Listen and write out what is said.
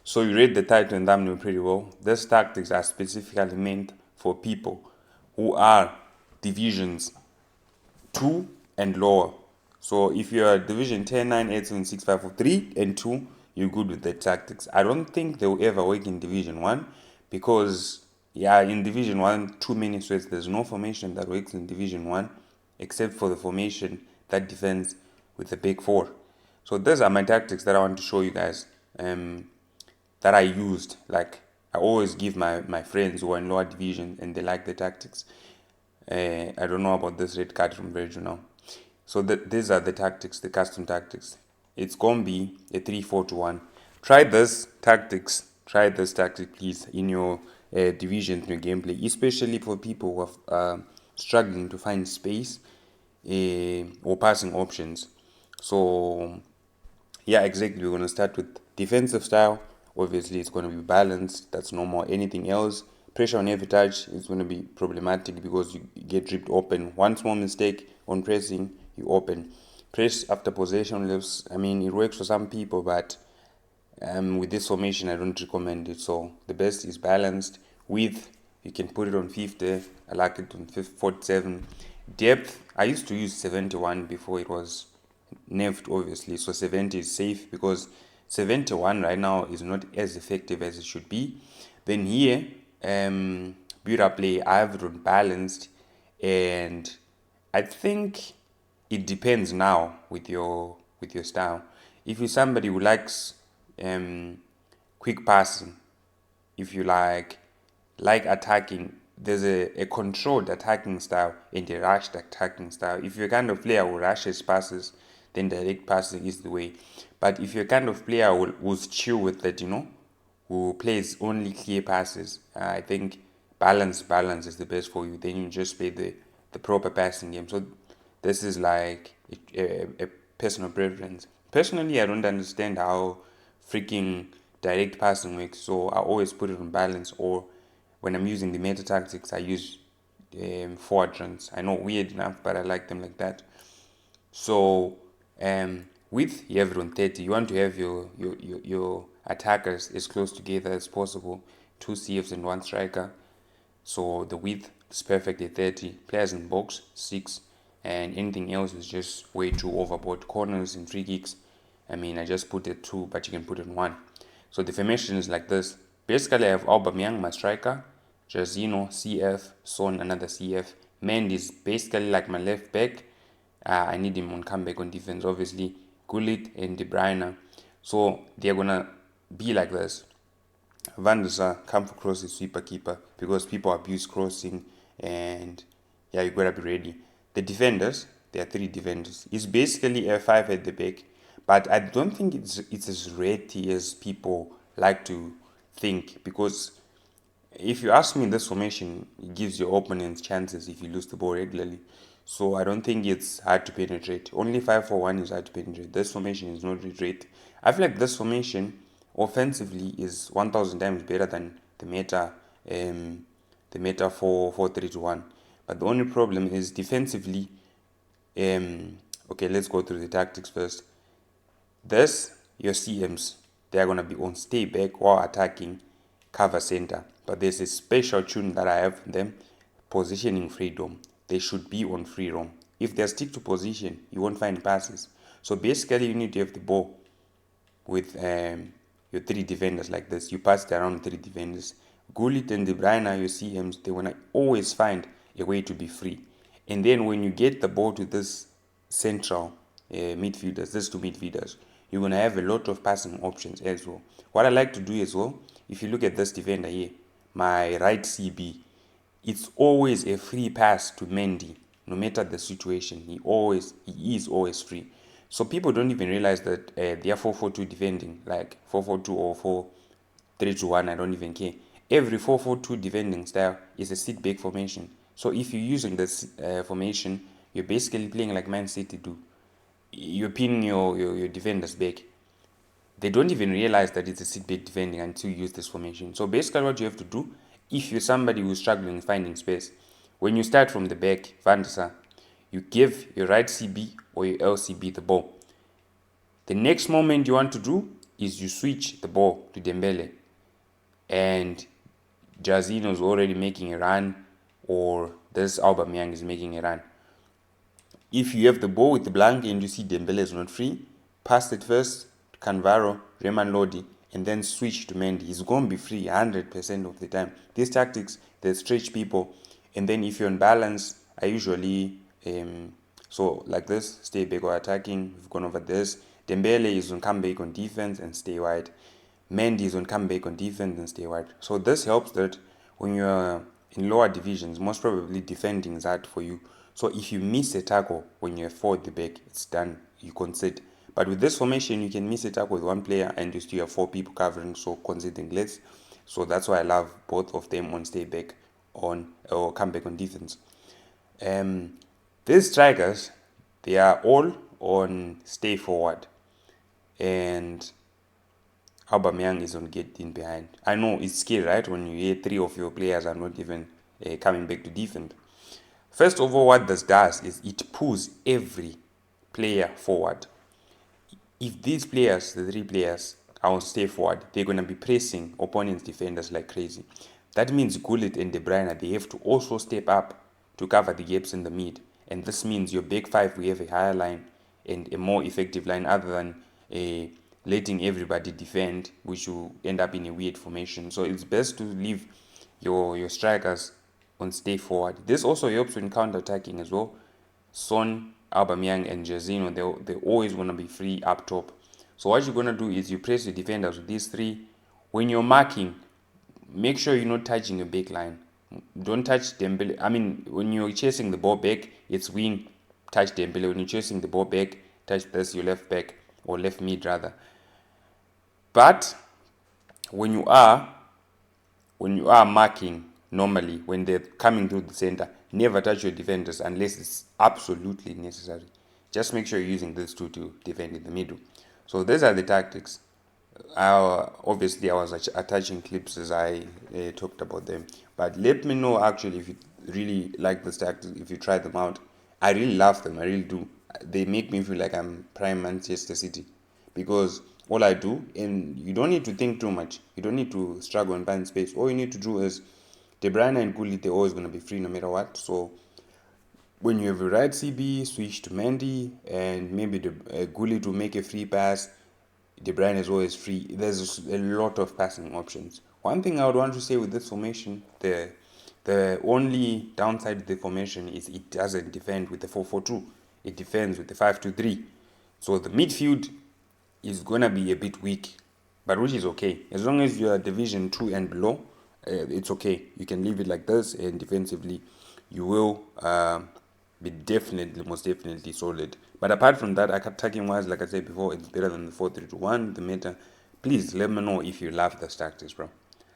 So you read the title and thumbnail pretty well. These tactics are specifically meant for people who are divisions 2 and lower. So if you are division 10, 9, 8, 7, 6, 5, 4, 3 and 2, you're good with the tactics. I don't think they will ever work in division 1 because, yeah, in division 1, too many sweats. There's no formation that works in division 1 except for the formation that defends with the big 4. So those are my tactics that I want to show you guys. That I used. Like I always give my friends who are in lower division and they like the tactics. I don't know about this red card from Virgil now. So these are the tactics, the custom tactics. It's gonna be a 3-4-1. Try this tactics. Try this tactic, please, in your divisions, in your gameplay, especially for people who are struggling to find space or passing options. So yeah, exactly. We're gonna start with defensive style. Obviously, it's gonna be balanced. That's normal. Anything else, pressure on every touch is gonna be problematic because you get ripped open. One small mistake on pressing, you open. Press after possession lives. I mean, it works for some people, but with this formation, I don't recommend it. So the best is balanced. Width, you can put it on 50. I like it on 47. Depth, I used to use 71 before it was nerfed, obviously. So 70 is safe because 71 right now is not as effective as it should be. Then here, build up play, I have it on balanced, and I think it depends now with your style. If you're somebody who likes quick passing, if you like attacking, there's a controlled attacking style and a rushed attacking style. If you're kind of player who rushes passes, then direct passing is the way. But if you're kind of player who's chill with that, who plays only clear passes, I think balance is the best for you. Then you just play the proper passing game. So this is like a personal preference. Personally, I don't understand how freaking direct passing works, so I always put it on balance, or when I'm using the meta tactics, I use forward runs. I know, weird enough, but I like them like that. So with you have it on 30, you want to have your attackers as close together as possible, 2 CFs and 1 striker. So the width is perfect at 30. Players in box 6, and anything else is just way too overboard. Corners and free kicks, I mean, I just put it 2, but you can put it 1. So the formation is like this. Basically, I have Aubameyang, my striker, Jazino, CF, Son, another CF. Mendy is basically like my left back. I need him on comeback on defense, obviously. Gullit and De Bruyne. So they're gonna be like this. Van der Sar, come for crosses, sweeper, keeper, because people abuse crossing, and yeah, you gotta be ready. The defenders, there are 3 defenders. It's basically a 5 at the back, but I don't think it's as ready as people like to think, because if you ask me, this formation, it gives your opponents chances if you lose the ball regularly. So I don't think it's hard to penetrate. Only 5-4-1 is hard to penetrate. This formation is not great. I feel like this formation offensively is 1,000 times better than the meta 4-4-3-1. But the only problem is defensively. Okay, let's go through the tactics first. This, your CMs, they are gonna be on stay back while attacking, cover center. But there's a special tune that I have them, positioning freedom. They should be on free roam. If they stick to position, you won't find passes. So basically, you need to have the ball with your 3 defenders like this. You pass it around 3 defenders. Gullit and De Bruyne, your CMs, they wanna always find a way to be free. And then when you get the ball to this central midfielders, these 2 midfielders, you're gonna have a lot of passing options as well. What I like to do as well, if you look at this defender here, my right CB, it's always a free pass to Mendy, no matter the situation. He is always free. So people don't even realize that they are 4-4-2 defending, like 4-4-2 or 4-3-1. I don't even care. Every 4-4-2 defending style is a sit back formation. So if you're using this formation, you're basically playing like Man City do. You're pinning your defenders back. They don't even realize that it's a sit back defending until you use this formation. So basically what you have to do, if you're somebody who's struggling finding space, when you start from the back, Van der Sar, you give your right CB or your LCB the ball. The next moment you want to do, is you switch the ball to Dembele and Jazino's already making a run, or this Aubameyang is making a run. If you have the ball with the blank and you see Dembele is not free, pass it first to Cannavaro, Reman Lodi, and then switch to Mendy. He's going to be free 100% of the time. These tactics, they stretch people. And then if you're on balance, I usually, so like this, stay back or attacking. We've gone over this. Dembele is on comeback on defense and stay wide. Mendy is on comeback on defense and stay wide. So this helps that when you're in lower divisions, most probably defending is hard for you. So if you miss a tackle when you're forward the back, it's done. You concede. But with this formation, you can miss a tackle with one player and you still have 4 people covering, so conceding less. So that's why I love both of them on stay back on or come back on defense. These strikers, they are all on stay forward, and Aubameyang is on get in behind. I know it's scary, right? When you hear 3 of your players are not even coming back to defend. First of all, what this does is it pulls every player forward. If these players, the 3 players, are on stay forward, they're going to be pressing opponents' defenders like crazy. That means Gullit and De Bruyne, they have to also step up to cover the gaps in the mid. And this means your back 5 will have a higher line and a more effective line other than letting everybody defend, which will end up in a weird formation. So it's best to leave your strikers on stay forward. This also helps when counter-attacking as well. Son, Aubameyang, and Jazino, they're always going to be free up top. So what you're going to do is you press your defenders with these 3. When you're marking, make sure you're not touching your back line. Don't touch Dembele. I mean, when you're chasing the ball back, it's wing, touch Dembele. When you're chasing the ball back, touch this, your left back, or left mid rather. But when you are marking normally, when they're coming through the center, never touch your defenders unless it's absolutely necessary. Just make sure you're using these 2 to defend in the middle. So these are the tactics. Obviously, I was attaching clips as I talked about them. But let me know actually if you really like this tactics, if you try them out. I really love them. I really do. They make me feel like I'm prime Manchester City, because all I do, and you don't need to think too much. You don't need to struggle and find space. All you need to do is De Bruyne and Gullit, they're always going to be free no matter what. So when you have a right CB, switch to Mendy, and maybe the Gullit will make a free pass. De Bruyne is always free. There's a lot of passing options. One thing I would want to say with this formation, the only downside of the formation is it doesn't defend with the 4-4-2. It defends with the 5-2-3. So the midfield is going to be a bit weak, but which is okay. As long as you are Division 2 and below, it's okay. You can leave it like this, and defensively, you will be most definitely solid. But apart from that, attacking wise, like I said before, it's better than the 4-3-1, the meta. Please let me know if you love the tactics, bro.